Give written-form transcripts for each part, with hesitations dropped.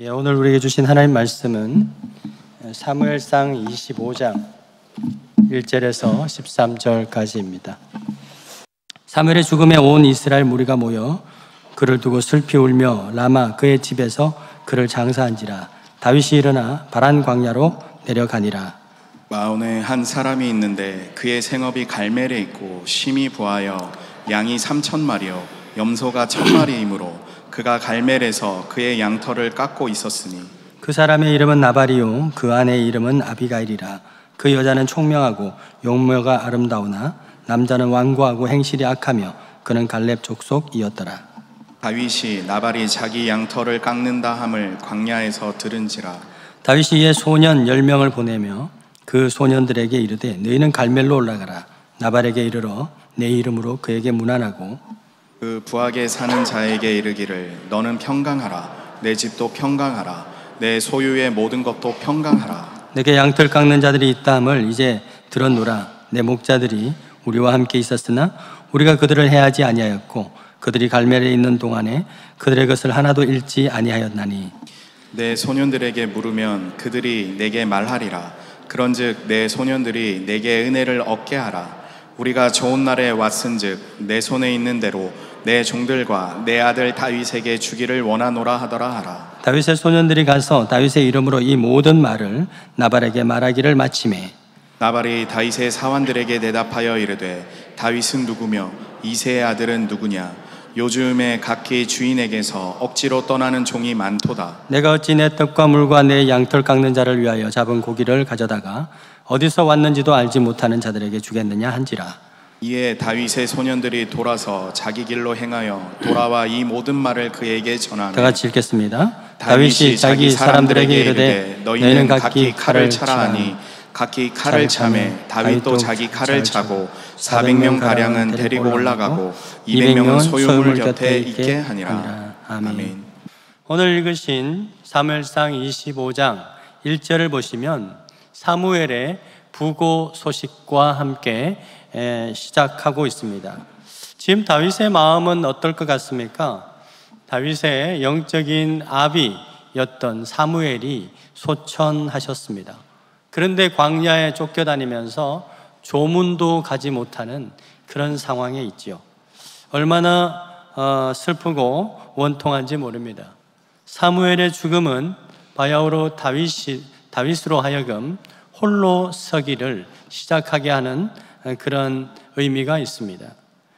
오늘 우리에게 주신 하나님 말씀은 사무엘상 25장 1절에서 13절까지입니다. 사무엘의 죽음에 온 이스라엘 무리가 모여 그를 두고 슬피 울며 라마 그의 집에서 그를 장사한지라. 다윗이 일어나 바란 광야로 내려가니라. 마온에 한 사람이 있는데 그의 생업이 갈멜에 있고 심히 부하여 양이 3,000마리요 염소가 1,000마리이므로 그가 갈멜에서 그의 양털을 깎고 있었으니 그 사람의 이름은 나발이요 그 아내의 이름은 아비가일이라. 그 여자는 총명하고 용모가 아름다우나 남자는 완고하고 행실이 악하며 그는 갈렙 족속이었더라. 다윗이 나발이 자기 양털을 깎는다 함을 광야에서 들은지라. 다윗이 이에 소년 10명을 보내며 그 소년들에게 이르되 너희는 갈멜로 올라가라. 나발에게 이르러 내 이름으로 그에게 문안하고 그 부하게 사는 자에게 이르기를 너는 평강하라. 내 집도 평강하라. 내 소유의 모든 것도 평강하라. 내게 양털 깎는 자들이 있다 함을 이제 들었노라. 내 목자들이 우리와 함께 있었으나 우리가 그들을 해하지 아니하였고 그들이 갈멜에 있는 동안에 그들의 것을 하나도 잃지 아니하였나니 내 소년들에게 물으면 그들이 내게 말하리라. 그런즉 내 소년들이 내게 은혜를 얻게 하라. 우리가 좋은 날에 왔은즉 내 손에 있는 대로 내 종들과 내 아들 다윗에게 주기를 원하노라 하더라 하라. 다윗의 소년들이 가서 다윗의 이름으로 이 모든 말을 나발에게 말하기를 마치매 나발이 다윗의 사환들에게 대답하여 이르되 다윗은 누구며 이새의 아들은 누구냐. 요즘에 각기 주인에게서 억지로 떠나는 종이 많도다. 내가 어찌 내 떡과 물과 내 양털 깎는 자를 위하여 잡은 고기를 가져다가 어디서 왔는지도 알지 못하는 자들에게 주겠느냐 한지라. 이에 다윗의 소년들이 돌아서 자기 길로 행하여 돌아와 이 모든 말을 그에게 전하며 다 같이 읽겠습니다. 다윗이 자기 사람들에게 이르되 너희는 각기 칼을 차라 하니 각기 칼을 차매 다윗도 자기 칼을 차고 400명 가량은 데리고 올라가고 200명은 소유물 곁에 있게 하니라. 아멘. 오늘 읽으신 사무엘상 25장 1절을 보시면 사무엘의 부고 소식과 함께 시작하고 있습니다. 지금 다윗의 마음은 어떨 것 같습니까? 다윗의 영적인 아비였던 사무엘이 소천하셨습니다. 그런데 광야에 쫓겨다니면서 조문도 가지 못하는 그런 상황에 있지요. 얼마나 슬프고 원통한지 모릅니다. 사무엘의 죽음은 바야흐로 다윗으로 하여금 홀로 서기를 시작하게 하는 그런 의미가 있습니다.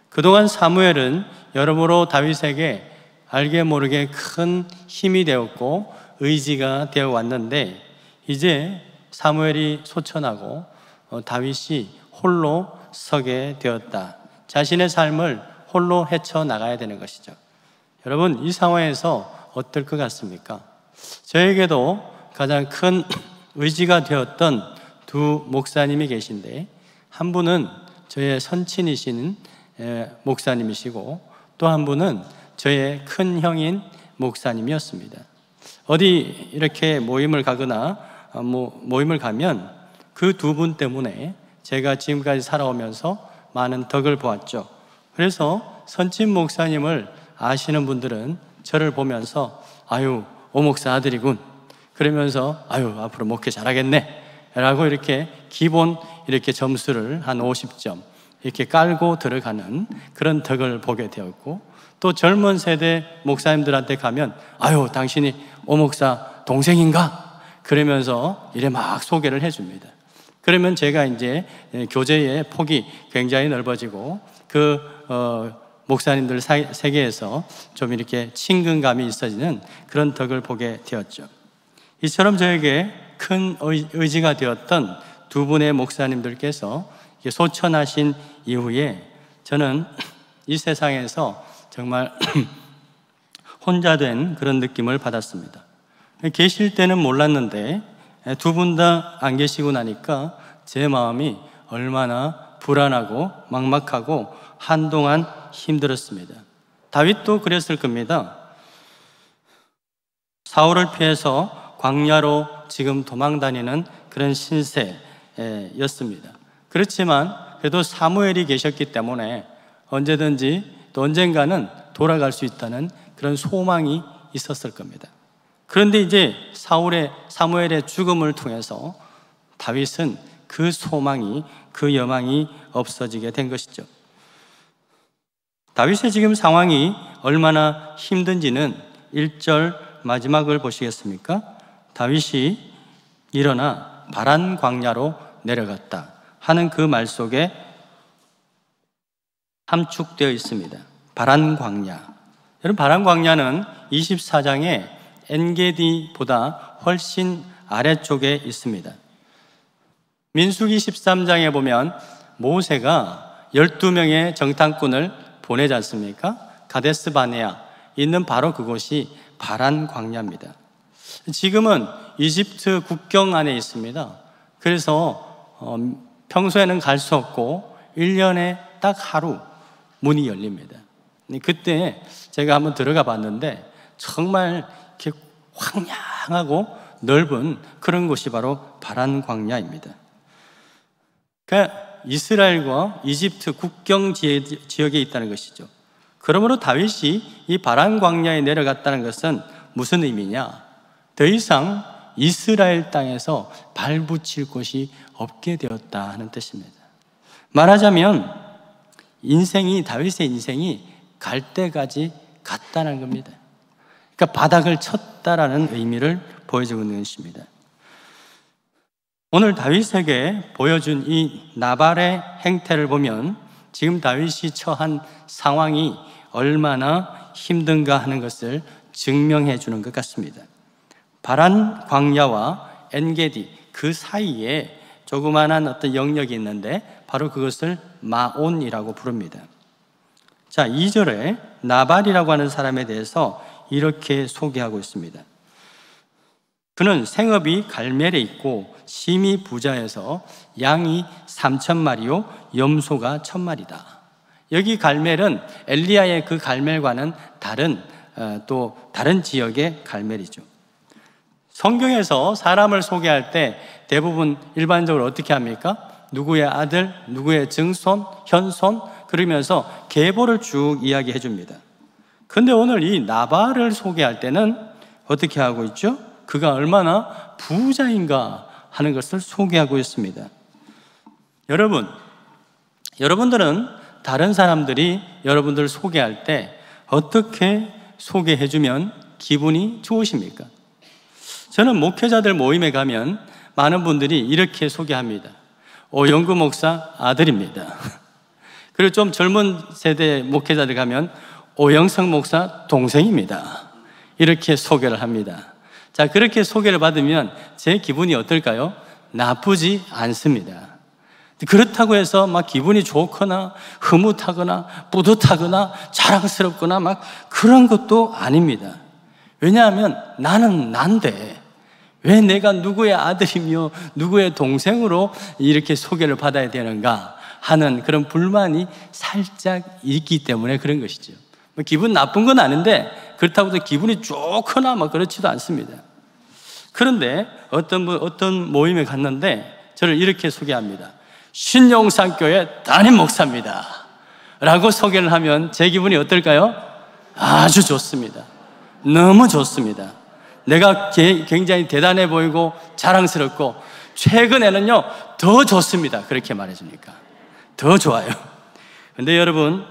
그동안 사무엘은 여러모로 다윗에게 알게 모르게 큰 힘이 되었고 의지가 되어 왔는데 이제 사무엘이 소천하고 다윗이 홀로 서게 되었다. 자신의 삶을 홀로 헤쳐나가야 되는 것이죠. 여러분, 이 상황에서 어떨 것 같습니까? 저에게도 가장 큰 의지가 되었던 두 목사님이 계신데 한 분은 저의 선친이신 목사님이시고 또 한 분은 저의 큰 형인 목사님이었습니다. 어디 이렇게 모임을 가거나 모임을 가면 그 두 분 때문에 제가 지금까지 살아오면서 많은 덕을 보았죠. 그래서 선친 목사님을 아시는 분들은 저를 보면서 아유, 오 목사 아들이군. 그러면서 아유, 앞으로 목회 잘하겠네 라고 이렇게 기본 이렇게 점수를 한 50점 이렇게 깔고 들어가는 그런 덕을 보게 되었고 또 젊은 세대 목사님들한테 가면 아유, 당신이 오 목사 동생인가? 그러면서 이래 막 소개를 해줍니다. 그러면 제가 이제 교제의 폭이 굉장히 넓어지고 그 목사님들 세계에서 좀 이렇게 친근감이 있어지는 그런 덕을 보게 되었죠. 이처럼 저에게 큰 의지가 되었던 두 분의 목사님들께서 소천하신 이후에 저는 이 세상에서 정말 혼자 된 그런 느낌을 받았습니다. 계실 때는 몰랐는데 두 분 다 안 계시고 나니까 제 마음이 얼마나 불안하고 막막하고 한동안 힘들었습니다. 다윗도 그랬을 겁니다. 사울을 피해서 광야로 지금 도망다니는 그런 신세였습니다. 그렇지만 그래도 사무엘이 계셨기 때문에 언제든지 또 언젠가는 돌아갈 수 있다는 그런 소망이 있었을 겁니다. 그런데 이제 사무엘의 죽음을 통해서 다윗은 그 소망이, 그 여망이 없어지게 된 것이죠. 다윗의 지금 상황이 얼마나 힘든지는 1절 마지막을 보시겠습니까? 다윗이 일어나 바란 광야로 내려갔다 하는 그 말 속에 함축되어 있습니다. 바란 광야. 여러분, 바란 광야는 24장의 엔게디보다 훨씬 아래쪽에 있습니다. 민수기 13장에 보면 모세가 12명의 정탐꾼을 보내지 않습니까? 가데스 바네아 있는 바로 그곳이 바란 광야입니다. 지금은 이집트 국경 안에 있습니다. 그래서 평소에는 갈 수 없고 1년에 딱 하루 문이 열립니다. 그때 제가 한번 들어가 봤는데 정말 이렇게 황량하고 넓은 그런 곳이 바로 바란 광야입니다. 그러니까 이스라엘과 이집트 국경 지역에 있다는 것이죠. 그러므로 다윗이 이 바란 광야에 내려갔다는 것은 무슨 의미냐? 더 이상 이스라엘 땅에서 발붙일 곳이 없게 되었다 하는 뜻입니다. 말하자면 다윗의 인생이 갈대까지 갔다는 겁니다. 그러니까 바닥을 쳤다라는 의미를 보여주고 있는 것입니다. 오늘 다윗에게 보여준 이 나발의 행태를 보면 지금 다윗이 처한 상황이 얼마나 힘든가 하는 것을 증명해 주는 것 같습니다. 바란 광야와 엔게디 그 사이에 조그만한 어떤 영역이 있는데 바로 그것을 마온이라고 부릅니다. 자, 2절에 나발이라고 하는 사람에 대해서 이렇게 소개하고 있습니다. 그는 생업이 갈멜에 있고 심히 부자여서 양이 3,000마리요 염소가 1,000마리다. 여기 갈멜은 엘리야의 그 갈멜과는 다른 지역의 갈멜이죠. 성경에서 사람을 소개할 때 대부분 일반적으로 어떻게 합니까? 누구의 아들, 누구의 증손, 현손 그러면서 계보를 쭉 이야기해 줍니다. 근데 오늘 이 나발을 소개할 때는 어떻게 하고 있죠? 그가 얼마나 부자인가 하는 것을 소개하고 있습니다. 여러분들은 다른 사람들이 여러분들을 소개할 때 어떻게 소개해 주면 기분이 좋으십니까? 저는 목회자들 모임에 가면 많은 분들이 이렇게 소개합니다. 오영구 목사 아들입니다. 그리고 좀 젊은 세대 목회자들 가면 오영성 목사 동생입니다. 이렇게 소개를 합니다. 자, 그렇게 소개를 받으면 제 기분이 어떨까요? 나쁘지 않습니다. 그렇다고 해서 막 기분이 좋거나 흐뭇하거나 뿌듯하거나 자랑스럽거나 막 그런 것도 아닙니다. 왜냐하면 나는 난데 왜 내가 누구의 아들이며 누구의 동생으로 이렇게 소개를 받아야 되는가 하는 그런 불만이 살짝 있기 때문에 그런 것이죠. 기분 나쁜 건 아닌데 그렇다고 해서 기분이 좋거나 막 그렇지도 않습니다. 그런데 어떤 모임에 갔는데 저를 이렇게 소개합니다. 신용산교회 담임 목사입니다 라고 소개를 하면 제 기분이 어떨까요? 아주 좋습니다. 너무 좋습니다. 내가 굉장히 대단해 보이고 자랑스럽고 최근에는요 더 좋습니다. 그렇게 말해주니까 더 좋아요. 근데 여러분,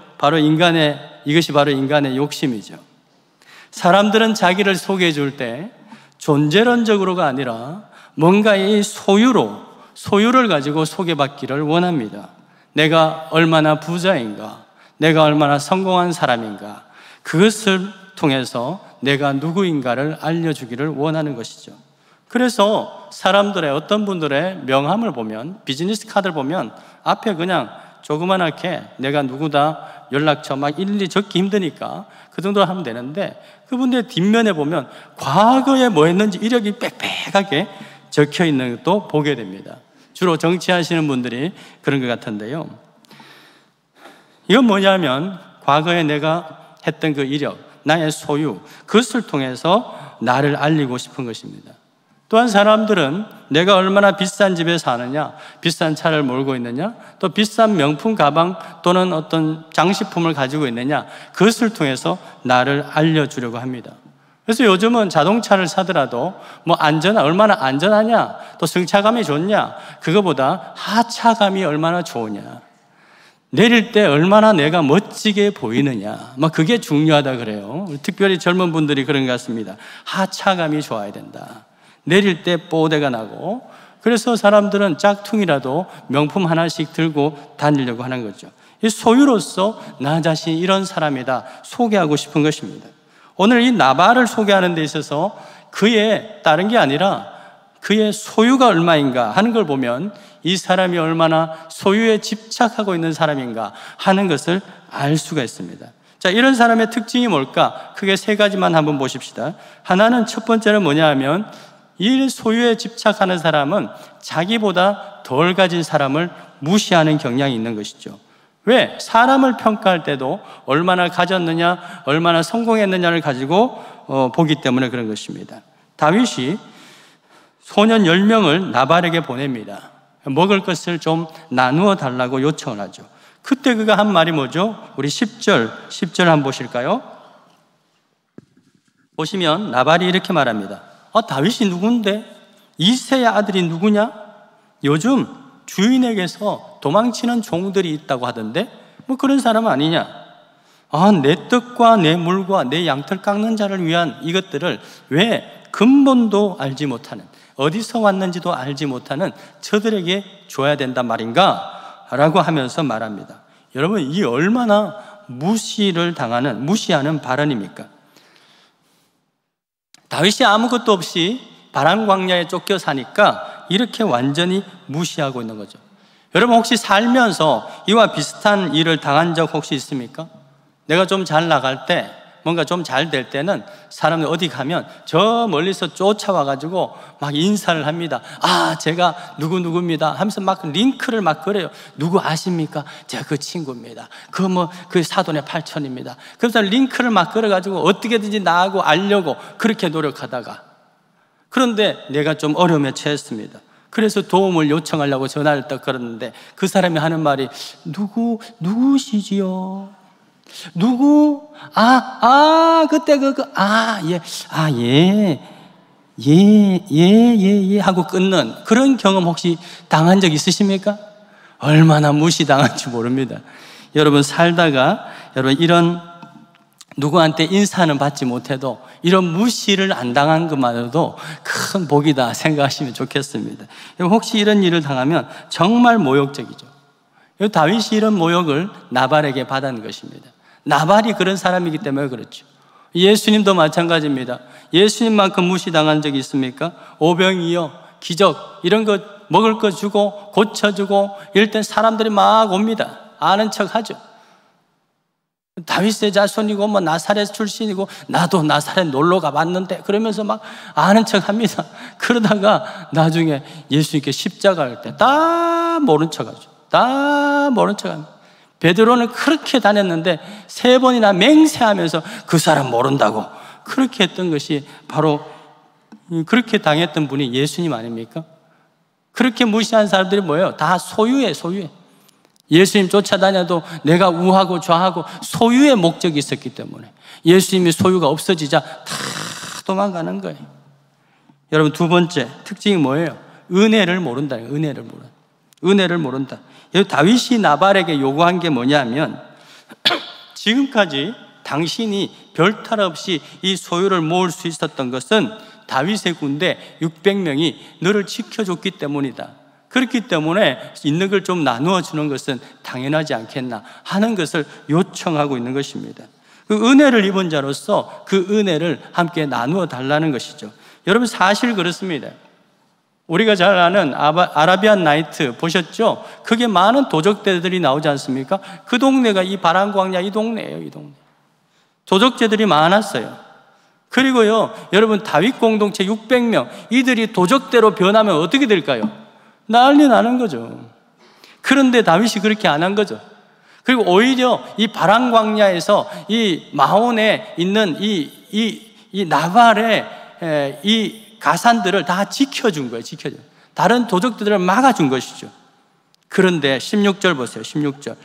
이것이 바로 인간의 욕심이죠. 사람들은 자기를 소개해 줄 때 존재론적으로가 아니라 뭔가의 소유를 가지고 소개받기를 원합니다. 내가 얼마나 부자인가, 내가 얼마나 성공한 사람인가, 그것을 통해서 내가 누구인가를 알려주기를 원하는 것이죠. 그래서 사람들의 어떤 분들의 명함을 보면, 비즈니스 카드를 보면 앞에 그냥 조그만하게 내가 누구다, 연락처 막 일일이 적기 힘드니까 그 정도 하면 되는데 그분들의 뒷면에 보면 과거에 뭐 했는지 이력이 빽빽하게 적혀 있는 것도 보게 됩니다. 주로 정치하시는 분들이 그런 것 같은데요. 이건 뭐냐면 과거에 내가 했던 그 이력, 나의 소유, 그것을 통해서 나를 알리고 싶은 것입니다. 또한 사람들은 내가 얼마나 비싼 집에 사느냐, 비싼 차를 몰고 있느냐, 또 비싼 명품 가방 또는 어떤 장식품을 가지고 있느냐, 그것을 통해서 나를 알려주려고 합니다. 그래서 요즘은 자동차를 사더라도 뭐 얼마나 안전하냐, 또 승차감이 좋냐, 그거보다 하차감이 얼마나 좋으냐, 내릴 때 얼마나 내가 멋지게 보이느냐, 그게 중요하다 그래요. 특별히 젊은 분들이 그런 것 같습니다. 하차감이 좋아야 된다. 내릴 때 뽀대가 나고, 그래서 사람들은 짝퉁이라도 명품 하나씩 들고 다니려고 하는 거죠. 이 소유로서 나 자신이 이런 사람이다 소개하고 싶은 것입니다. 오늘 이 나발을 소개하는 데 있어서 그의 다른 게 아니라 그의 소유가 얼마인가 하는 걸 보면 이 사람이 얼마나 소유에 집착하고 있는 사람인가 하는 것을 알 수가 있습니다. 자, 이런 사람의 특징이 뭘까? 크게 세 가지만 한번 보십시다. 하나는, 첫 번째는 뭐냐 하면, 이 소유에 집착하는 사람은 자기보다 덜 가진 사람을 무시하는 경향이 있는 것이죠. 왜? 사람을 평가할 때도 얼마나 가졌느냐, 얼마나 성공했느냐를 가지고 보기 때문에 그런 것입니다. 다윗이 소년 10명을 나발에게 보냅니다. 먹을 것을 좀 나누어 달라고 요청을 하죠. 그때 그가 한 말이 뭐죠? 우리 10절 한번 보실까요? 보시면 나발이 이렇게 말합니다. 다윗이 누군데? 이새의 아들이 누구냐? 요즘 주인에게서 도망치는 종들이 있다고 하던데 그런 사람 아니냐? 내 떡과 내 물과 내 양털 깎는 자를 위한 이것들을 왜 근본도 알지 못하는, 어디서 왔는지도 알지 못하는 저들에게 줘야 된단 말인가? 라고 하면서 말합니다. 여러분, 이 얼마나 무시하는 발언입니까? 다윗이 아무것도 없이 바람 광야에 쫓겨 사니까 이렇게 완전히 무시하고 있는 거죠. 여러분, 혹시 살면서 이와 비슷한 일을 당한 적 혹시 있습니까? 내가 좀 잘 나갈 때, 뭔가 좀 잘 될 때는 사람들 어디 가면 저 멀리서 쫓아와가지고 막 인사를 합니다. 제가 누구누구입니다 하면서 막 링크를 막 그래요. 누구 아십니까? 제가 그 친구입니다. 그 사돈의 8천입니다. 그래서 링크를 막 걸어가지고 어떻게든지 나하고 알려고 그렇게 노력하다가, 그런데 내가 좀 어려움에 처했습니다. 그래서 도움을 요청하려고 전화를 딱 걸었는데 그 사람이 하는 말이 누구시지요? 누구? 그때 예 하고 끊는 그런 경험 혹시 당한 적 있으십니까? 얼마나 무시당한지 모릅니다. 여러분, 살다가 이런 누구한테 인사는 받지 못해도 이런 무시를 안 당한 것만으로도 큰 복이다 생각하시면 좋겠습니다. 혹시 이런 일을 당하면 정말 모욕적이죠. 다윗이 이런 모욕을 나발에게 받은 것입니다. 나발이 그런 사람이기 때문에 그렇죠. 예수님도 마찬가지입니다. 예수님만큼 무시당한 적이 있습니까? 오병이어, 기적, 이런 거 먹을 거 주고 고쳐주고 이럴 땐 사람들이 막 옵니다. 아는 척 하죠. 다윗의 자손이고 나사렛 출신이고 나도 나사렛 놀러 가봤는데 그러면서 막 아는 척 합니다. 그러다가 나중에 예수님께 십자가 할 때 다 모른 척 하죠. 다 모른 척 합니다. 베드로는 그렇게 다녔는데 3번이나 맹세하면서 그 사람 모른다고 그렇게 했던 것이 바로 그렇게 당했던 분이 예수님 아닙니까? 그렇게 무시한 사람들이 뭐예요? 다 소유에. 예수님 쫓아다녀도 내가 우하고 좌하고 소유의 목적이 있었기 때문에 예수님이 소유가 없어지자 다 도망가는 거예요. 여러분, 두 번째 특징이 뭐예요? 은혜를 모른다. 은혜를 모른다. 여기 다윗이 나발에게 요구한 게 뭐냐면 지금까지 당신이 별탈 없이 이 소유를 모을 수 있었던 것은 다윗의 군대 600명이 너를 지켜줬기 때문이다. 그렇기 때문에 있는 걸 좀 나누어 주는 것은 당연하지 않겠나 하는 것을 요청하고 있는 것입니다. 그 은혜를 입은 자로서 그 은혜를 함께 나누어 달라는 것이죠. 여러분, 사실 그렇습니다. 우리가 잘 아는 아라비안 나이트 보셨죠? 그게 많은 도적대들이 나오지 않습니까? 그 동네가 이 바람광야 이 동네예요. 이 동네 도적제들이 많았어요. 그리고요, 여러분, 다윗 공동체 600명 이들이 도적대로 변하면 어떻게 될까요? 난리 나는 거죠. 그런데 다윗이 그렇게 안 한 거죠. 그리고 오히려 이 바람광야에서 이 마온에 있는 이 나발의 이 가산들을 다 지켜준 거예요. 다른 도적들을 막아준 것이죠. 그런데 16절 보세요. 16절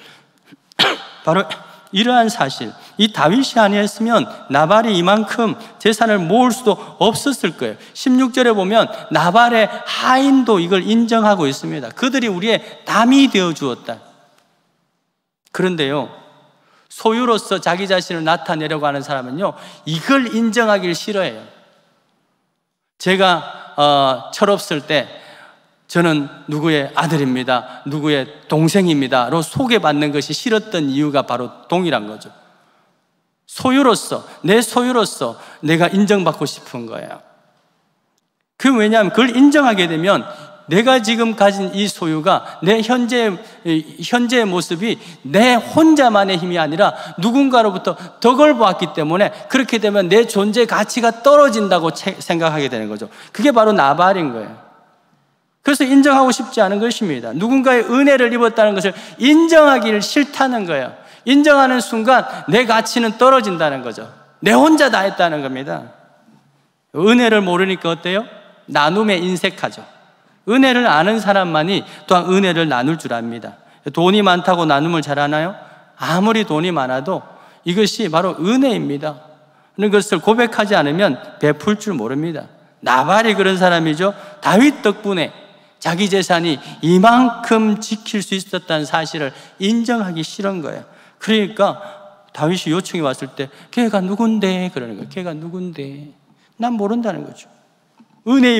바로 이러한 사실, 이 다윗이 아니었으면 나발이 이만큼 재산을 모을 수도 없었을 거예요. 16절에 보면 나발의 하인도 이걸 인정하고 있습니다. 그들이 우리의 남이 되어 주었다. 그런데요, 소유로서 자기 자신을 나타내려고 하는 사람은요, 이걸 인정하기를 싫어해요. 제가 철없을 때 저는 누구의 아들입니다, 누구의 동생입니다로 소개받는 것이 싫었던 이유가 바로 동일한 거죠. 소유로서, 내 소유로서 내가 인정받고 싶은 거예요. 왜냐하면 그걸 인정하게 되면 내가 지금 가진 이 소유가 내 현재의 모습이 내 혼자만의 힘이 아니라 누군가로부터 덕을 보았기 때문에, 그렇게 되면 내 존재 가치가 떨어진다고 생각하게 되는 거죠. 그게 바로 나발인 거예요. 그래서 인정하고 싶지 않은 것입니다. 누군가의 은혜를 입었다는 것을 인정하기를 싫다는 거예요. 인정하는 순간 내 가치는 떨어진다는 거죠. 내 혼자 다 했다는 겁니다. 은혜를 모르니까 어때요? 나눔에 인색하죠. 은혜를 아는 사람만이 또한 은혜를 나눌 줄 압니다. 돈이 많다고 나눔을 잘하나요? 아무리 돈이 많아도 이것이 바로 은혜입니다. 그런 것을 고백하지 않으면 베풀 줄 모릅니다. 나발이 그런 사람이죠. 다윗 덕분에 자기 재산이 이만큼 지킬 수 있었다는 사실을 인정하기 싫은 거예요. 그러니까 다윗이 요청이 왔을 때 걔가 누군데? 그러는 거예요. 걔가 누군데? 난 모른다는 거죠. 은혜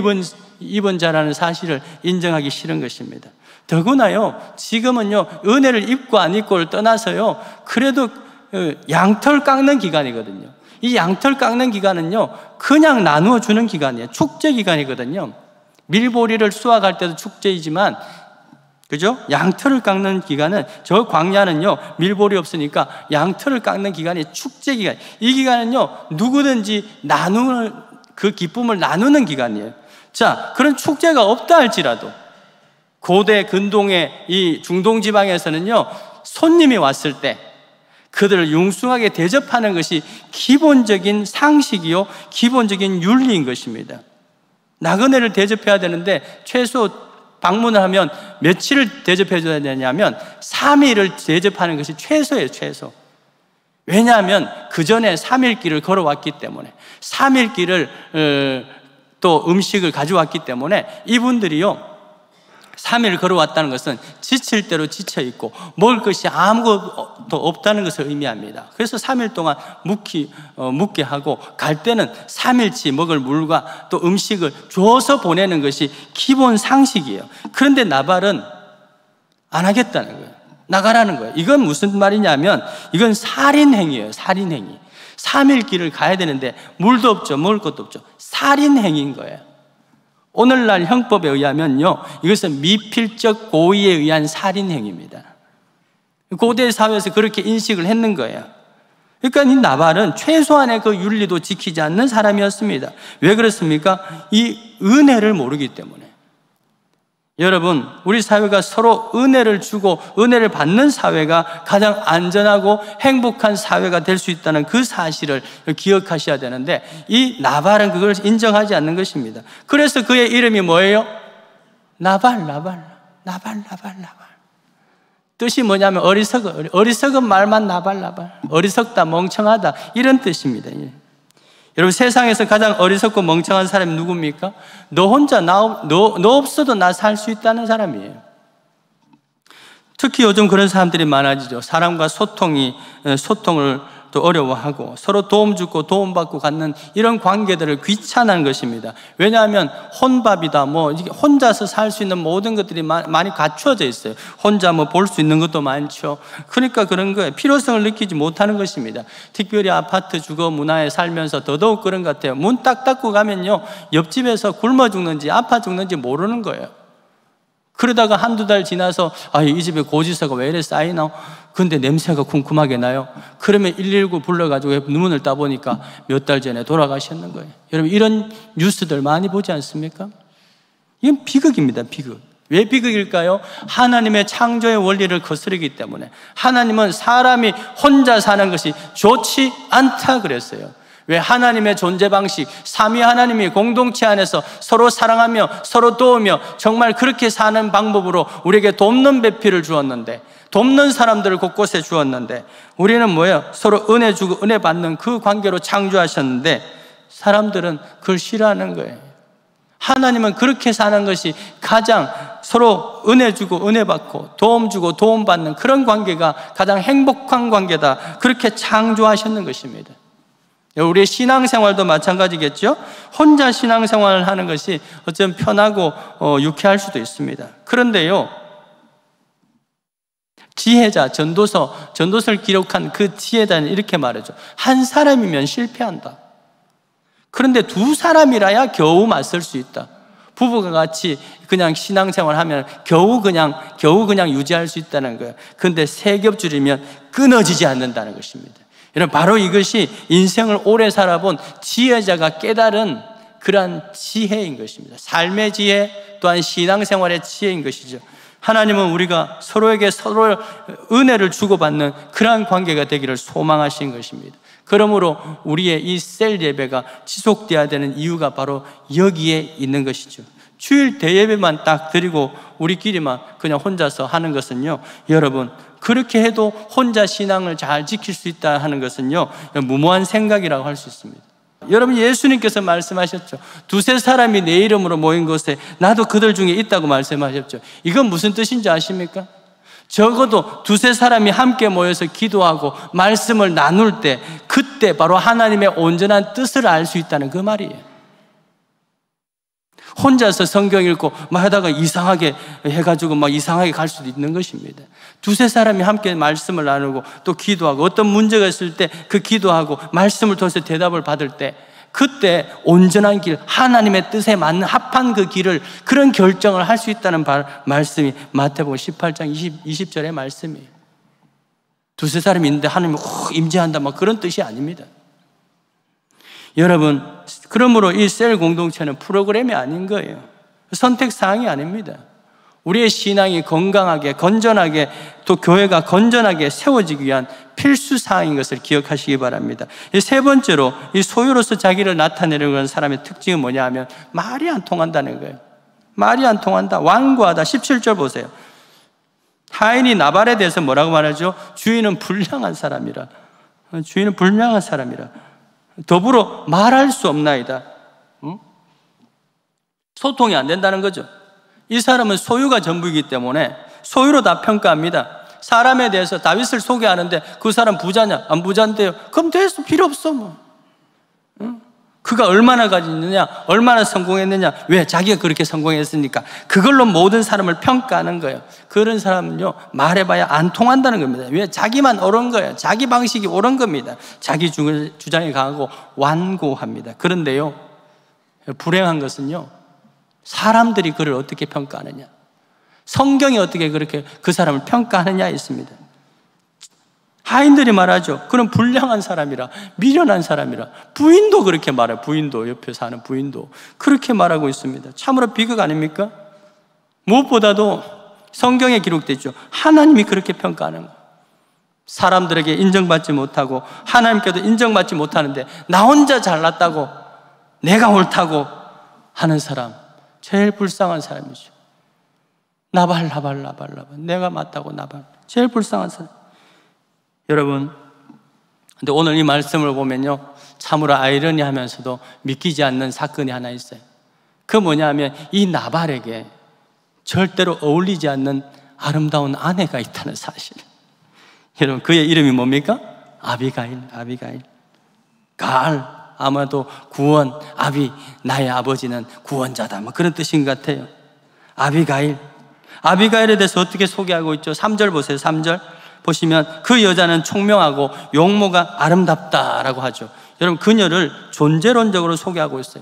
입은 자라는 사실을 인정하기 싫은 것입니다. 더구나요, 지금은요, 은혜를 입고 안 입고를 떠나서요, 그래도 양털 깎는 기간이거든요. 이 양털 깎는 기간은요, 그냥 나누어 주는 기간이에요. 축제 기간이거든요. 밀보리를 수확할 때도 축제이지만, 그죠? 양털을 깎는 기간은, 저 광야는요, 밀보리 없으니까 양털을 깎는 기간이 축제 기간. 이 기간은요, 누구든지 나누는, 그 기쁨을 나누는 기간이에요. 자, 그런 축제가 없다 할지라도, 고대 근동의 이 중동 지방에서는요, 손님이 왔을 때 그들을 융숭하게 대접하는 것이 기본적인 상식이요, 기본적인 윤리인 것입니다. 나그네를 대접해야 되는데 최소 방문을 하면 며칠을 대접해 줘야 되냐면 3일을 대접하는 것이 최소예요, 최소. 왜냐하면 그 전에 3일 길을 걸어왔기 때문에, 3일 길을 또 음식을 가져왔기 때문에 이분들이요, 3일 걸어왔다는 것은 지칠 대로 지쳐있고 먹을 것이 아무것도 없다는 것을 의미합니다. 그래서 3일 동안 묵게 하고, 갈 때는 3일치 먹을 물과 또 음식을 줘서 보내는 것이 기본 상식이에요. 그런데 나발은 안 하겠다는 거예요. 나가라는 거예요. 이건 무슨 말이냐면, 이건 살인행위예요. 살인행위. 3일 길을 가야 되는데 물도 없죠, 먹을 것도 없죠. 살인행위인 거예요. 오늘날 형법에 의하면요, 이것은 미필적 고의에 의한 살인행위입니다. 고대 사회에서 그렇게 인식을 했는 거예요. 그러니까 이 나발은 최소한의 그 윤리도 지키지 않는 사람이었습니다. 왜 그렇습니까? 이 은혜를 모르기 때문에. 여러분, 우리 사회가 서로 은혜를 주고 은혜를 받는 사회가 가장 안전하고 행복한 사회가 될 수 있다는 그 사실을 기억하셔야 되는데, 이 나발은 그걸 인정하지 않는 것입니다. 그래서 그의 이름이 뭐예요? 나발. 뜻이 뭐냐면 어리석은 말만 나발. 어리석다, 멍청하다, 이런 뜻입니다. 여러분, 세상에서 가장 어리석고 멍청한 사람이 누굽니까? 너 혼자, 너 없어도 나 살 수 있다는 사람이에요. 특히 요즘 그런 사람들이 많아지죠. 사람과 소통을 또 어려워하고 서로 도움 주고 도움받고 갖는 이런 관계들을 귀찮아하는 것입니다. 왜냐하면 혼밥이다, 이게 혼자서 살 수 있는 모든 것들이 많이 갖추어져 있어요. 혼자 볼 수 있는 것도 많죠. 그러니까 그런 거예요. 필요성을 느끼지 못하는 것입니다. 특별히 아파트 주거 문화에 살면서 더더욱 그런 것 같아요. 문 딱 닫고 가면요, 옆집에서 굶어 죽는지 아파 죽는지 모르는 거예요. 그러다가 한두 달 지나서 이 집에 고지서가 왜 이래 쌓이나? 근데 냄새가 쿰쿰하게 나요. 그러면 119 불러가지고 문을 따보니까 몇 달 전에 돌아가셨는 거예요. 여러분, 이런 뉴스들 많이 보지 않습니까? 이건 비극입니다, 비극. 왜 비극일까요? 하나님의 창조의 원리를 거스르기 때문에. 하나님은 사람이 혼자 사는 것이 좋지 않다 그랬어요. 왜? 하나님의 존재 방식, 삼위 하나님이 공동체 안에서 서로 사랑하며 서로 도우며 정말 그렇게 사는 방법으로 우리에게 돕는 배필을 주었는데, 돕는 사람들을 곳곳에 주었는데, 우리는 뭐예요? 서로 은혜 주고 은혜 받는 그 관계로 창조하셨는데 사람들은 그걸 싫어하는 거예요. 하나님은 그렇게 사는 것이 가장 서로 은혜 주고 은혜 받고 도움 주고 도움 받는 그런 관계가 가장 행복한 관계다, 그렇게 창조하셨는 것입니다. 우리의 신앙생활도 마찬가지겠죠. 혼자 신앙생활을 하는 것이 어쩌면 편하고 유쾌할 수도 있습니다. 그런데요, 지혜자, 전도서를 기록한 그 지혜자는 이렇게 말하죠. 한 사람이면 실패한다. 그런데 두 사람이라야 겨우 맞설 수 있다. 부부가 같이 그냥 신앙생활 하면 겨우 그냥 유지할 수 있다는 거예요. 그런데 세 겹줄이면 끊어지지 않는다는 것입니다. 여러분, 바로 이것이 인생을 오래 살아본 지혜자가 깨달은 그러한 지혜인 것입니다. 삶의 지혜, 또한 신앙생활의 지혜인 것이죠. 하나님은 우리가 서로에게 서로 은혜를 주고받는 그러한 관계가 되기를 소망하신 것입니다. 그러므로 우리의 이 셀 예배가 지속되어야 되는 이유가 바로 여기에 있는 것이죠. 주일 대예배만 딱 드리고 우리끼리만 그냥 혼자서 하는 것은요, 여러분, 그렇게 해도 혼자 신앙을 잘 지킬 수 있다 하는 것은요, 무모한 생각이라고 할 수 있습니다. 여러분, 예수님께서 말씀하셨죠. 두세 사람이 내 이름으로 모인 곳에 나도 그들 중에 있다고 말씀하셨죠. 이건 무슨 뜻인지 아십니까? 적어도 두세 사람이 함께 모여서 기도하고 말씀을 나눌 때, 그때 바로 하나님의 온전한 뜻을 알 수 있다는 그 말이에요. 혼자서 성경 읽고 막 하다가 이상하게 해가지고 막 이상하게 갈 수도 있는 것입니다. 두세 사람이 함께 말씀을 나누고 또 기도하고 어떤 문제가 있을 때 그 기도하고 말씀을 통해서 대답을 받을 때, 그때 온전한 길, 하나님의 뜻에 맞는 합한 그 길을, 그런 결정을 할 수 있다는 말씀이 마태복음 18장 20절의 말씀이에요. 두세 사람이 있는데 하나님이 임재한다, 막 그런 뜻이 아닙니다. 여러분, 그러므로 이 셀 공동체는 프로그램이 아닌 거예요. 선택사항이 아닙니다. 우리의 신앙이 건강하게, 건전하게, 또 교회가 건전하게 세워지기 위한 필수사항인 것을 기억하시기 바랍니다. 세 번째로, 이 소유로서 자기를 나타내려고 하는 사람의 특징은 뭐냐 하면 말이 안 통한다는 거예요. 말이 안 통한다, 완고하다. 17절 보세요. 하인이 나발에 대해서 뭐라고 말하죠? 주인은 불량한 사람이라. 주인은 불량한 사람이라. 더불어 말할 수 없나이다. 소통이 안 된다는 거죠. 이 사람은 소유가 전부이기 때문에 소유로 다 평가합니다. 사람에 대해서 다윗을 소개하는데 그 사람 부자냐? 안 부자인데요. 그럼 됐어, 필요 없어 뭐. 그가 얼마나 가지느냐, 얼마나 성공했느냐, 왜? 자기가 그렇게 성공했으니까. 그걸로 모든 사람을 평가하는 거예요. 그런 사람은요, 말해봐야 안 통한다는 겁니다. 왜? 자기만 옳은 거예요. 자기 방식이 옳은 겁니다. 자기 주장이 강하고 완고합니다. 그런데요, 불행한 것은요, 사람들이 그를 어떻게 평가하느냐, 성경이 어떻게 그렇게 그 사람을 평가하느냐에 있습니다. 하인들이 말하죠. 그런 불량한 사람이라, 미련한 사람이라. 부인도 그렇게 말해요. 부인도, 옆에 사는 부인도 그렇게 말하고 있습니다. 참으로 비극 아닙니까? 무엇보다도 성경에 기록되죠. 하나님이 그렇게 평가하는 거예요. 사람들에게 인정받지 못하고 하나님께도 인정받지 못하는데 나 혼자 잘났다고, 내가 옳다고 하는 사람, 제일 불쌍한 사람이죠. 나발 내가 맞다고 나발. 제일 불쌍한 사람. 여러분, 근데 오늘 이 말씀을 보면요, 참으로 아이러니하면서도 믿기지 않는 사건이 하나 있어요. 그 뭐냐면 이 나발에게 절대로 어울리지 않는 아름다운 아내가 있다는 사실. 여러분, 그의 이름이 뭡니까? 아비가일. 가알, 아마도 구원, 나의 아버지는 구원자다, 뭐 그런 뜻인 것 같아요. 아비가일에 대해서 어떻게 소개하고 있죠? 3절 보세요. 3절 보시면 그 여자는 총명하고 용모가 아름답다라고 하죠. 여러분, 그녀를 존재론적으로 소개하고 있어요.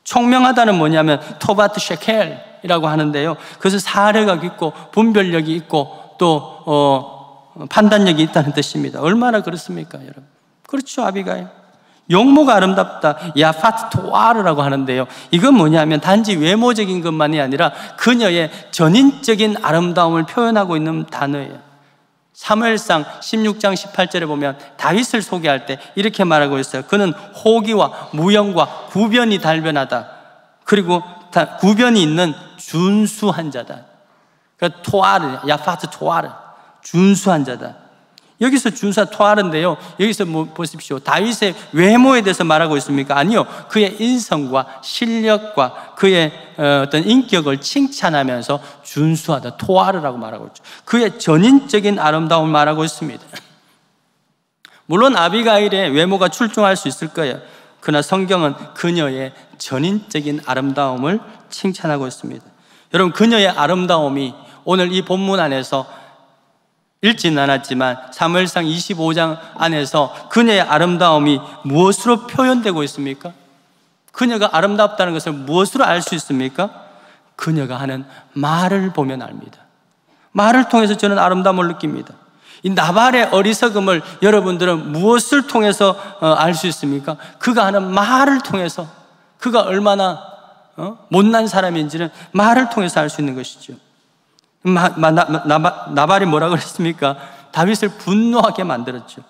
총명하다는 뭐냐면 토바트 셰켈이라고 하는데요, 그래서 사려가 있고 분별력이 있고 또 판단력이 있다는 뜻입니다. 얼마나 그렇습니까, 여러분? 그렇죠, 아비가일. 용모가 아름답다, 야파트 토아르라고 하는데요, 이건 뭐냐면 단지 외모적인 것만이 아니라 그녀의 전인적인 아름다움을 표현하고 있는 단어예요. 사무엘상 16장 18절에 보면 다윗을 소개할 때 이렇게 말하고 있어요. 그는 호기와 무영과 구변이 달변하다. 그리고 구변이 있는 준수한 자다. 그러니까 토아르, 야파트 토아르, 준수한 자다. 여기서 준수한 토아르인데요, 여기서 보십시오. 다윗의 외모에 대해서 말하고 있습니까? 아니요. 그의 인성과 실력과 그의 어떤 인격을 칭찬하면서 준수하다, 토아르라고 말하고 있죠. 그의 전인적인 아름다움을 말하고 있습니다. 물론 아비가일의 외모가 출중할 수 있을 거예요. 그러나 성경은 그녀의 전인적인 아름다움을 칭찬하고 있습니다. 여러분, 그녀의 아름다움이 오늘 이 본문 안에서 읽지는 않았지만 사무엘상 25장 안에서 그녀의 아름다움이 무엇으로 표현되고 있습니까? 그녀가 아름답다는 것을 무엇으로 알 수 있습니까? 그녀가 하는 말을 보면 압니다. 말을 통해서 저는 아름다움을 느낍니다. 이 나발의 어리석음을 여러분들은 무엇을 통해서 알 수 있습니까? 그가 하는 말을 통해서, 그가 얼마나 못난 사람인지는 말을 통해서 알 수 있는 것이죠. 나발이 뭐라 그랬습니까? 다윗을 분노하게 만들었죠.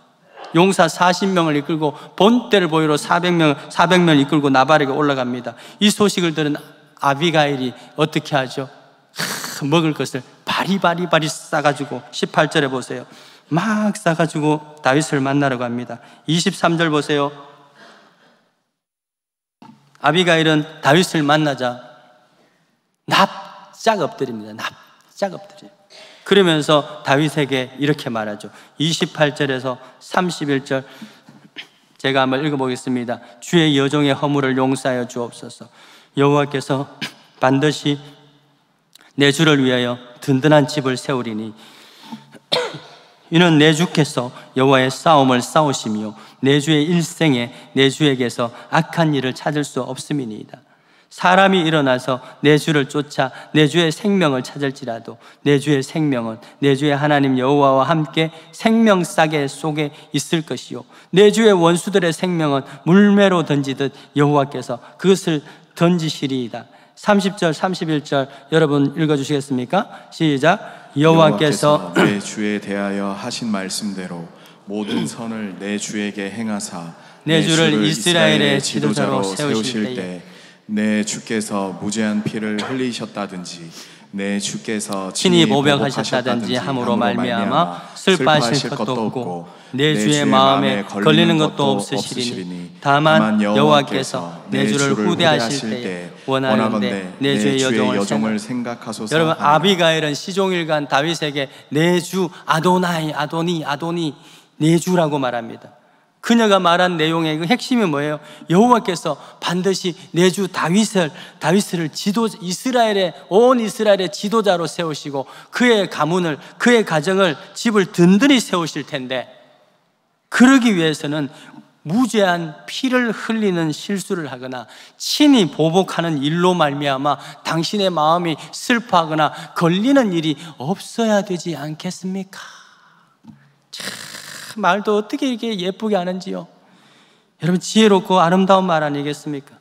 용사 40명을 이끌고 본때를 보이러 400명 이끌고 나발에게 올라갑니다. 이 소식을 들은 아비가일이 어떻게 하죠? 먹을 것을 바리바리 싸가지고 18절에 보세요. 막 싸가지고 다윗을 만나러 갑니다. 23절 보세요. 아비가일은 다윗을 만나자 납작 엎드립니다. 납작 엎드려요. 그러면서 다윗에게 이렇게 말하죠. 28절에서 31절 제가 한번 읽어보겠습니다. 주의 여종의 허물을 용서하여 주옵소서. 여호와께서 반드시 내 주를 위하여 든든한 집을 세우리니 이는 내 주께서 여호와의 싸움을 싸우시며 내 주의 일생에 내 주에게서 악한 일을 찾을 수 없음이니이다. 사람이 일어나서 내 주를 쫓아 내 주의 생명을 찾을지라도 내 주의 생명은 내 주의 하나님 여호와와 함께 생명싸개 속에 있을 것이요 내 주의 원수들의 생명은 물매로 던지듯 여호와께서 그것을 던지시리이다. 30절 31절 여러분 읽어주시겠습니까? 시작. 여호와께서 내 주에 대하여 하신 말씀대로 모든 선을 내 주에게 행하사 내 주를 이스라엘의 지도자로 세우실 때 내 주께서 무죄한 피를 흘리셨다든지 내 주께서 친히 모병하셨다든지 함으로 말미암아 슬퍼하실 것도 없고 내 주의 마음에 걸리는 것도 없으시리니 다만 여호와께서 내 주를 후대하실 때에 원하건대 내 주의 여종을 생각하소서. 여러분, 아비가일은 시종일관 다윗에게 내 주 아도나이 아도니 내 주라고 말합니다. 그녀가 말한 내용의 그 핵심이 뭐예요? 여호와께서 반드시 내 주 다윗을 온 이스라엘의 지도자로 세우시고 그의 가문을, 그의 가정을, 집을 든든히 세우실 텐데 그러기 위해서는 무죄한 피를 흘리는 실수를 하거나 친히 보복하는 일로 말미암아 당신의 마음이 슬퍼하거나 걸리는 일이 없어야 되지 않겠습니까? 말도 어떻게 이렇게 예쁘게 하는지요. 여러분, 지혜롭고 아름다운 말 아니겠습니까?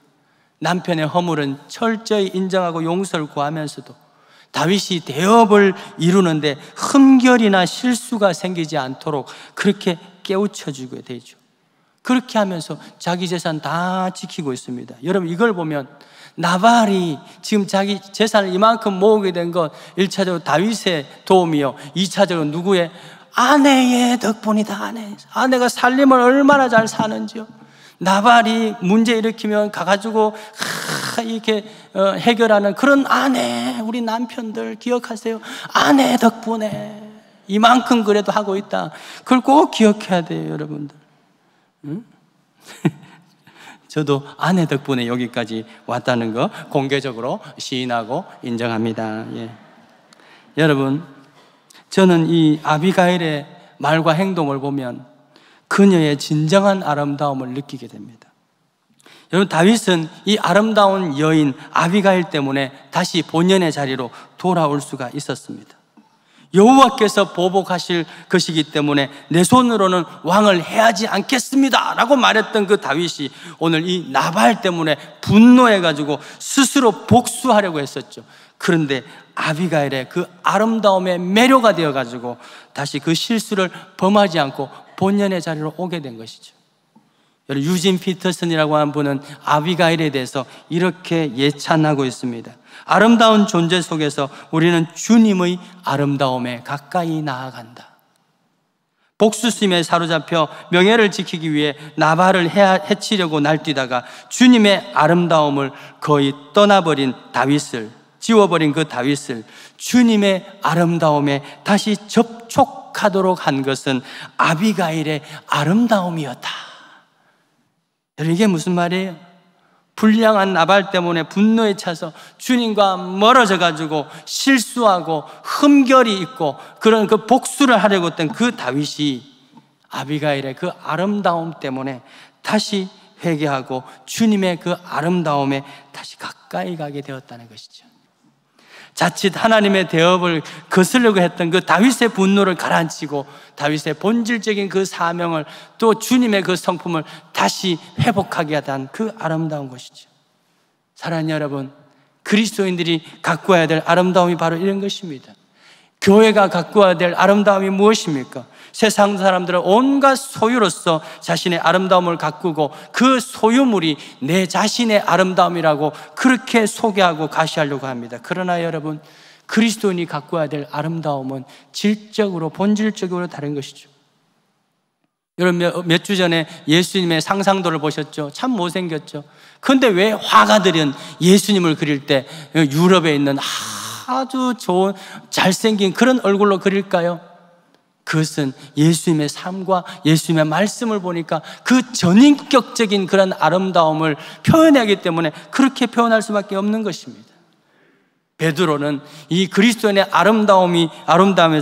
남편의 허물은 철저히 인정하고 용서를 구하면서도 다윗이 대업을 이루는데 흠결이나 실수가 생기지 않도록 그렇게 깨우쳐주게 되죠. 그렇게 하면서 자기 재산 다 지키고 있습니다. 여러분, 이걸 보면 나발이 지금 자기 재산을 이만큼 모으게 된 건 1차적으로 다윗의 도움이요, 2차적으로 누구의? 아내의 덕분이다. 아내가 살림을 얼마나 잘 사는지요. 나발이 문제 일으키면 가가지고 이렇게 해결하는 그런 아내, 우리 남편들 기억하세요. 아내 덕분에 이만큼 그래도 하고 있다. 그걸 꼭 기억해야 돼요, 여러분들. 응? 저도 아내 덕분에 여기까지 왔다는 거 공개적으로 시인하고 인정합니다. 예. 여러분, 저는 이 아비가일의 말과 행동을 보면 그녀의 진정한 아름다움을 느끼게 됩니다. 여러분, 다윗은 이 아름다운 여인 아비가일 때문에 다시 본연의 자리로 돌아올 수가 있었습니다. 여호와께서 보복하실 것이기 때문에 내 손으로는 왕을 해하지 않겠습니다 라고 말했던 그 다윗이 오늘 이 나발 때문에 분노해가지고 스스로 복수하려고 했었죠. 그런데 아비가일의 그 아름다움에 매료가 되어가지고 다시 그 실수를 범하지 않고 본연의 자리로 오게 된 것이죠. 유진 피터슨이라고 하는 분은 아비가일에 대해서 이렇게 예찬하고 있습니다. 아름다운 존재 속에서 우리는 주님의 아름다움에 가까이 나아간다. 복수심에 사로잡혀 명예를 지키기 위해 나발을 해치려고 날뛰다가 주님의 아름다움을 거의 떠나버린 다윗을, 지워버린 그 다윗을 주님의 아름다움에 다시 접촉하도록 한 것은 아비가일의 아름다움이었다. 이게 무슨 말이에요? 불량한 나발 때문에 분노에 차서 주님과 멀어져 가지고 실수하고 흠결이 있고 그런 그 복수를 하려고 했던 그 다윗이 아비가일의 그 아름다움 때문에 다시 회개하고 주님의 그 아름다움에 다시 가까이 가게 되었다는 것이죠. 자칫 하나님의 대업을 거스르려고 했던 그 다윗의 분노를 가라앉히고 다윗의 본질적인 그 사명을 또 주님의 그 성품을 다시 회복하게 하던 그 아름다운 것이죠. 사랑하는 여러분, 그리스도인들이 갖고 와야 될 아름다움이 바로 이런 것입니다. 교회가 갖고 와야 될 아름다움이 무엇입니까? 세상 사람들은 온갖 소유로서 자신의 아름다움을 가꾸고 그 소유물이 내 자신의 아름다움이라고 그렇게 소개하고 가시하려고 합니다. 그러나 여러분, 그리스도인이 갖고 와야 될 아름다움은 질적으로 본질적으로 다른 것이죠. 여러분 몇 주 전에 예수님의 상상도를 보셨죠? 참 못생겼죠. 그런데 왜 화가들은 예수님을 그릴 때 유럽에 있는 아주 좋은 잘생긴 그런 얼굴로 그릴까요? 그것은 예수님의 삶과 예수님의 말씀을 보니까 그 전인격적인 그런 아름다움을 표현하기 때문에 그렇게 표현할 수밖에 없는 것입니다. 베드로는 이 그리스도인의 아름다움에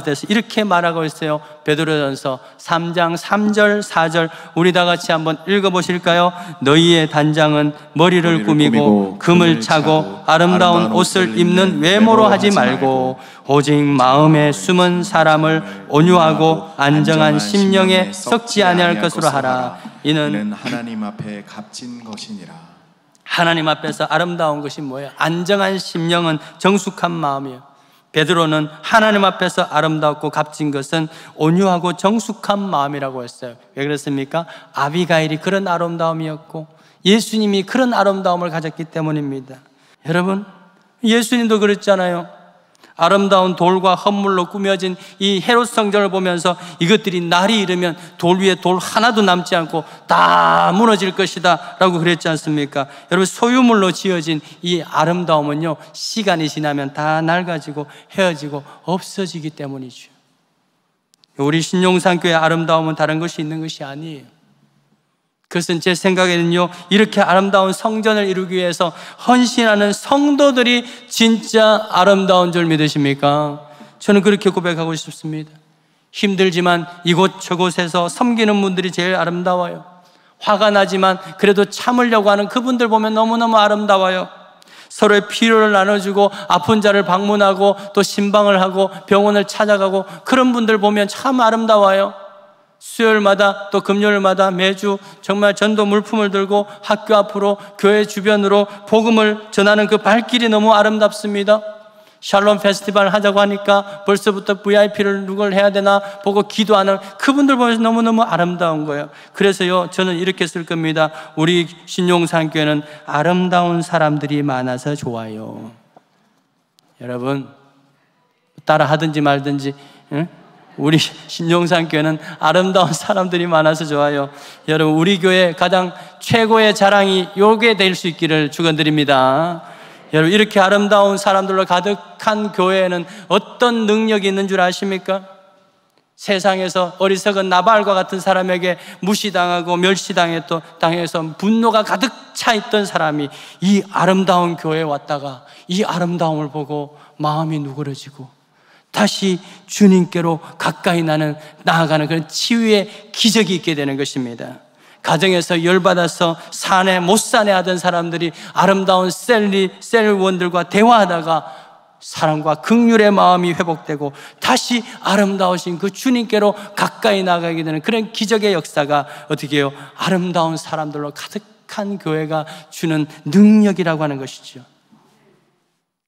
대해서 이렇게 말하고 있어요. 베드로전서 3장 3절 4절 우리 다 같이 한번 읽어보실까요? 너희의 단장은 머리를 꾸미고 금을 차고 아름다운 옷을 입는 외모로 하지 말고 오직 마음에 숨은 사람을 온유하고 안정한 심령에 썩지 아니할 것으로 하라. 이는 하나님 앞에 값진 것이니라. 하나님 앞에서 아름다운 것이 뭐예요? 안정한 심령은 정숙한 마음이에요. 베드로는 하나님 앞에서 아름답고 값진 것은 온유하고 정숙한 마음이라고 했어요. 왜 그렇습니까? 아비가일이 그런 아름다움이었고 예수님이 그런 아름다움을 가졌기 때문입니다. 여러분, 예수님도 그랬잖아요. 아름다운 돌과 헌물로 꾸며진 이 헤롯 성전을 보면서 이것들이 날이 이르면 돌 위에 돌 하나도 남지 않고 다 무너질 것이다 라고 그랬지 않습니까? 여러분, 소유물로 지어진 이 아름다움은요, 시간이 지나면 다 낡아지고 헤어지고 없어지기 때문이죠. 우리 신용산교의 아름다움은 다른 것이 있는 것이 아니에요. 그것은 제 생각에는요, 이렇게 아름다운 성전을 이루기 위해서 헌신하는 성도들이 진짜 아름다운 줄 믿으십니까? 저는 그렇게 고백하고 싶습니다. 힘들지만 이곳 저곳에서 섬기는 분들이 제일 아름다워요. 화가 나지만 그래도 참으려고 하는 그분들 보면 너무너무 아름다워요. 서로의 필요를 나눠주고 아픈 자를 방문하고 또 신방을 하고 병원을 찾아가고 그런 분들 보면 참 아름다워요. 수요일마다 또 금요일마다 매주 정말 전도 물품을 들고 학교 앞으로 교회 주변으로 복음을 전하는 그 발길이 너무 아름답습니다. 샬롬 페스티벌 하자고 하니까 벌써부터 VIP를 누굴 해야 되나 보고 기도하는 그분들 보면서 너무너무 아름다운 거예요. 그래서요, 저는 이렇게 쓸 겁니다. 우리 신용산교회는 아름다운 사람들이 많아서 좋아요. 여러분, 따라 하든지 말든지, 응? 우리 신용산교회는 아름다운 사람들이 많아서 좋아요. 여러분, 우리 교회 가장 최고의 자랑이 요게 될 수 있기를 축원드립니다. 여러분, 이렇게 아름다운 사람들로 가득한 교회에는 어떤 능력이 있는 줄 아십니까? 세상에서 어리석은 나발과 같은 사람에게 무시당하고 멸시당해서 분노가 가득 차 있던 사람이 이 아름다운 교회에 왔다가 이 아름다움을 보고 마음이 누그러지고 다시 주님께로 가까이 나아가는 그런 치유의 기적이 있게 되는 것입니다. 가정에서 열받아서 못 사내 하던 사람들이 아름다운 셀원들과 대화하다가 사랑과 긍휼의 마음이 회복되고 다시 아름다우신 그 주님께로 가까이 나가게 되는 그런 기적의 역사가 어떻게 해요? 아름다운 사람들로 가득한 교회가 주는 능력이라고 하는 것이죠.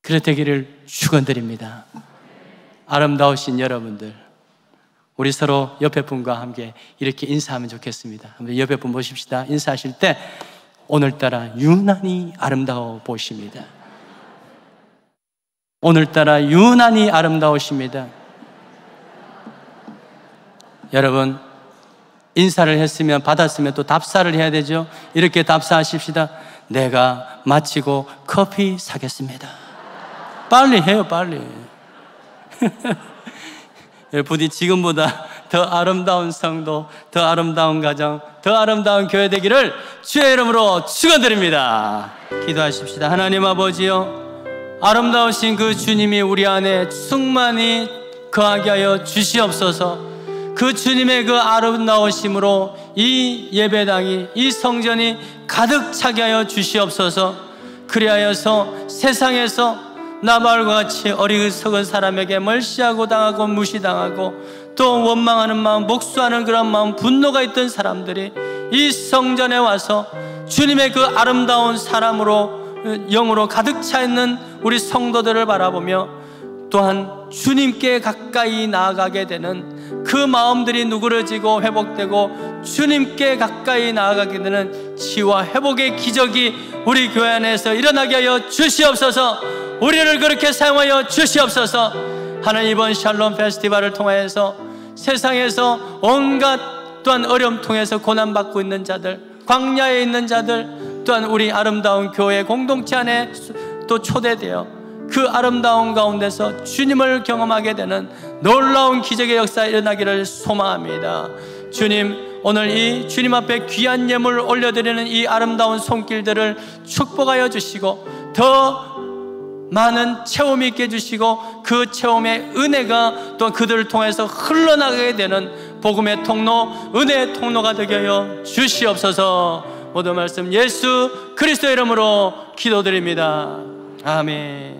그래 되기를 축원드립니다. 아름다우신 여러분들, 우리 서로 옆에 분과 함께 이렇게 인사하면 좋겠습니다. 한번 옆에 분 보십시다. 인사하실 때 오늘따라 유난히 아름다워 보십니다. 오늘따라 유난히 아름다우십니다. 여러분, 인사를 했으면, 받았으면 또 답사를 해야 되죠. 이렇게 답사하십시다. 내가 마치고 커피 사겠습니다. 빨리 해요, 빨리. 부디 지금보다 더 아름다운 성도, 더 아름다운 가정, 더 아름다운 교회 되기를 주의 이름으로 축원드립니다. 기도하십시다. 하나님 아버지요, 아름다우신 그 주님이 우리 안에 충만히 거하게 하여 주시옵소서. 그 주님의 그 아름다우심으로 이 예배당이, 이 성전이 가득 차게 하여 주시옵소서. 그리하여서 세상에서 나발과 같이 어리석은 사람에게 멀시하고 당하고 무시당하고 또 원망하는 마음, 목수하는 그런 마음, 분노가 있던 사람들이 이 성전에 와서 주님의 그 아름다운 사람으로, 영으로 가득 차 있는 우리 성도들을 바라보며 또한 주님께 가까이 나아가게 되는 그 마음들이 누그러지고 회복되고 주님께 가까이 나아가게 되는 치유와 회복의 기적이 우리 교회 안에서 일어나게 하여 주시옵소서. 우리를 그렇게 사용하여 주시옵소서. 하나님, 이번 샬롬 페스티벌을 통하여서 세상에서 온갖 또한 어려움 통해서 고난받고 있는 자들, 광야에 있는 자들, 또한 우리 아름다운 교회 공동체 안에 또 초대되어 그 아름다운 가운데서 주님을 경험하게 되는 놀라운 기적의 역사 일어나기를 소망합니다. 주님, 오늘 이 주님 앞에 귀한 예물을 올려드리는 이 아름다운 손길들을 축복하여 주시고 더 많은 체험이 있게 해주시고 그 체험의 은혜가 또 그들을 통해서 흘러나가게 되는 복음의 통로, 은혜의 통로가 되게 하여 주시옵소서. 모든 말씀 예수 그리스도의 이름으로 기도드립니다. 아멘.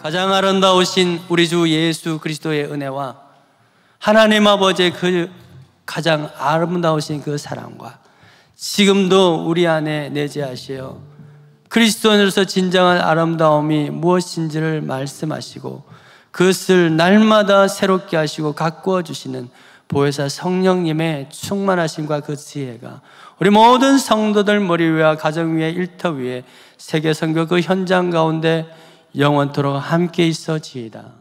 가장 아름다우신 우리 주 예수 그리스도의 은혜와 하나님 아버지의 그 가장 아름다우신 그 사랑과 지금도 우리 안에 내재하시어 그리스도인으로서 진정한 아름다움이 무엇인지를 말씀하시고 그것을 날마다 새롭게 하시고 가꾸어 주시는 보혜사 성령님의 충만하심과 그 지혜가 우리 모든 성도들 머리 위와 가정 위에 일터 위에 세계 선교 그 현장 가운데 영원토록 함께 있어지이다.